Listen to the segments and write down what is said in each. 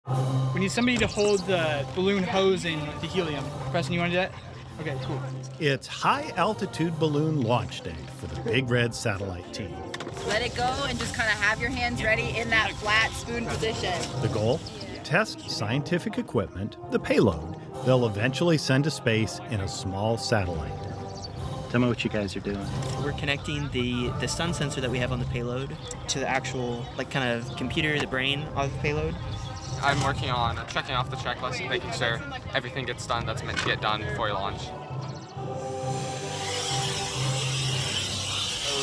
We need somebody to hold the balloon hosing the helium. Preston, you want to do that? Okay, cool. It's high-altitude balloon launch day for the Big Red satellite team. Let it go and just kind of have your hands ready in that flat spoon position. The goal? Test scientific equipment, the payload, they'll eventually send to space in a small satellite. Tell me what you guys are doing. We're connecting the sun sensor that we have on the payload to the actual kind of computer, the brain of the payload. I'm working on checking off the checklist and making sure everything gets done that's meant to get done before you launch.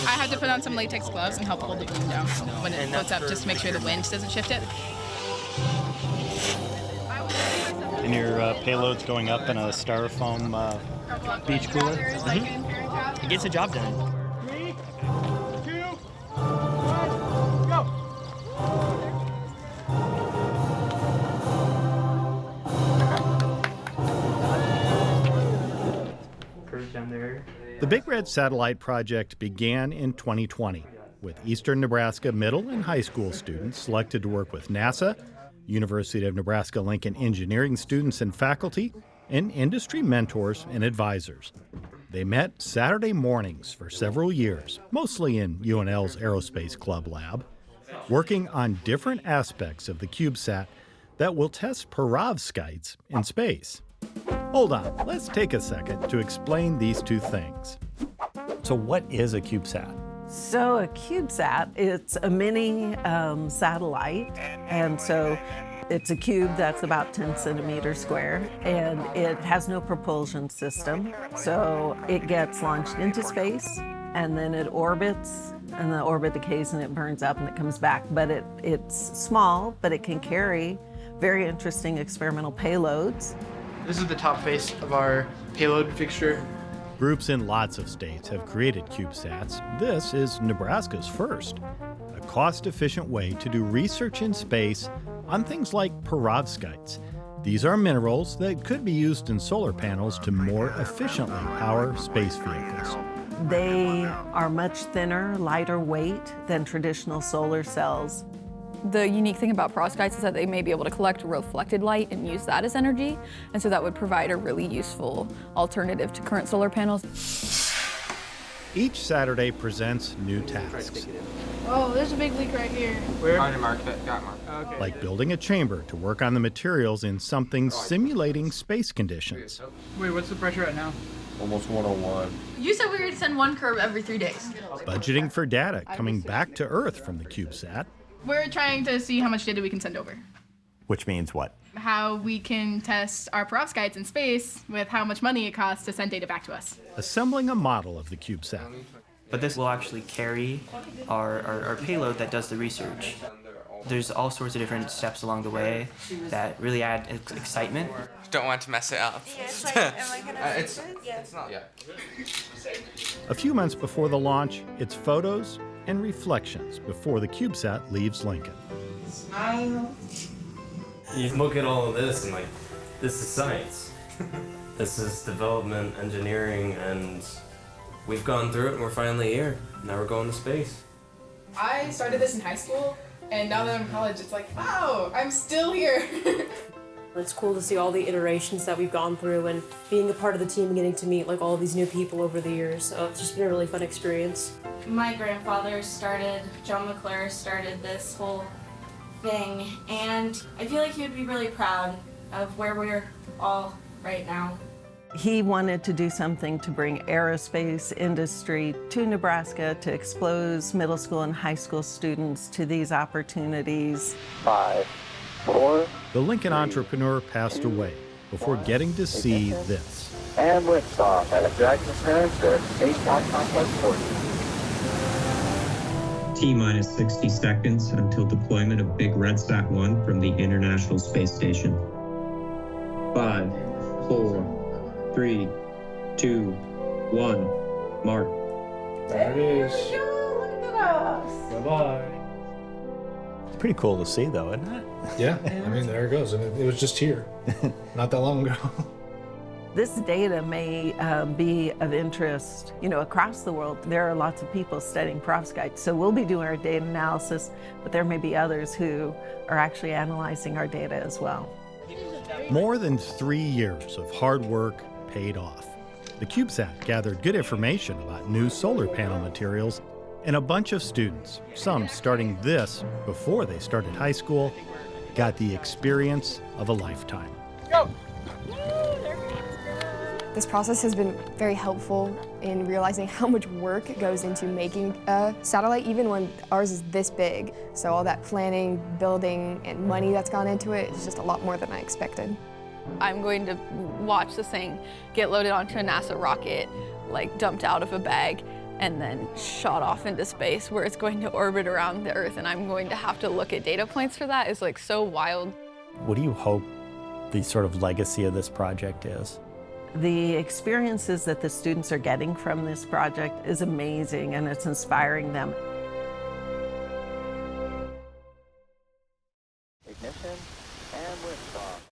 I had to put on some latex gloves and help hold the balloon down when it floats up, just to make sure the wind doesn't shift it. And your payload's going up in a styrofoam beach cooler? Mm-hmm. It gets the job done. 3, 2, 1, go! Down there. The Big Red Satellite project began in 2020 with Eastern Nebraska middle and high school students selected to work with NASA, University of Nebraska-Lincoln engineering students and faculty, and industry mentors and advisors. They met Saturday mornings for several years, mostly in UNL's Aerospace Club lab, working on different aspects of the CubeSat that will test perovskites in space. Hold on, let's take a second to explain these two things. So what is a CubeSat? So a CubeSat, it's a mini satellite, and so it's a cube that's about 10 centimeters square, and it has no propulsion system. So it gets launched into space, and then it orbits, and the orbit decays and it burns up and it comes back. But it's small, but it can carry very interesting experimental payloads. This is the top face of our payload fixture. Groups in lots of states have created CubeSats. This is Nebraska's first, a cost-efficient way to do research in space on things like perovskites. These are minerals that could be used in solar panels to more efficiently power space vehicles. They are much thinner, lighter weight than traditional solar cells. The unique thing about perovskites is that they may be able to collect reflected light and use that as energy, and so that would provide a really useful alternative to current solar panels. Each Saturday presents new tasks, Oh, there's a big leak right here. Where? I already marked it. Got it marked. Okay. like building a chamber to work on the materials in something simulating space conditions. Wait, what's the pressure at now? Almost 101. You said we were going to send one curve every 3 days. Budgeting for data coming back to Earth from the CubeSat. We're trying to see how much data we can send over. Which means what? How we can test our perovskites in space with how much money it costs to send data back to us. Assembling a model of the CubeSat. But this will actually carry our payload that does the research. There's all sorts of different steps along the way that really add excitement. Don't want to mess it up. Yeah, it's like, am I gonna It's fix it? Yeah. not yet. A few months before the launch, it's photos and reflections before the CubeSat leaves Lincoln. Smile. You look at all of this and this is science. This is development, engineering, and we've gone through it and we're finally here. Now we're going to space. I started this in high school, and now that I'm in college, it's like, wow, I'm still here. It's cool to see all the iterations that we've gone through and being a part of the team and getting to meet all these new people over the years. So it's just been a really fun experience. My grandfather John McClure started this whole thing, and I feel like he would be really proud of where we're all right now. He wanted to do something to bring aerospace industry to Nebraska, to expose middle school and high school students to these opportunities. 5, 4, The Lincoln entrepreneur passed away before getting to see this. and liftoff at Jackson Center, Space Complex 40. T-minus 60 seconds until deployment of Big Red Sat 1 from the International Space Station. 5, 4, 3, 2, 1, mark. There it is. Look at us. Bye-bye. It's pretty cool to see, though, isn't it? Yeah, I mean, there it goes. And it was just here, not that long ago. This data may be of interest, across the world. There are lots of people studying perovskite, so we'll be doing our data analysis, but there may be others who are actually analyzing our data as well. More than 3 years of hard work paid off. The CubeSat gathered good information about new solar panel materials, and a bunch of students, some starting this before they started high school, got the experience of a lifetime. Go! This process has been very helpful in realizing how much work goes into making a satellite, even when ours is this big. So all that planning, building, and money that's gone into it is just a lot more than I expected. I'm going to watch this thing get loaded onto a NASA rocket, like dumped out of a bag, and then shot off into space where it's going to orbit around the Earth, and I'm going to have to look at data points for that. Is like so wild. What do you hope the sort of legacy of this project is? The experiences that the students are getting from this project is amazing, and it's inspiring them. Ignition and liftoff.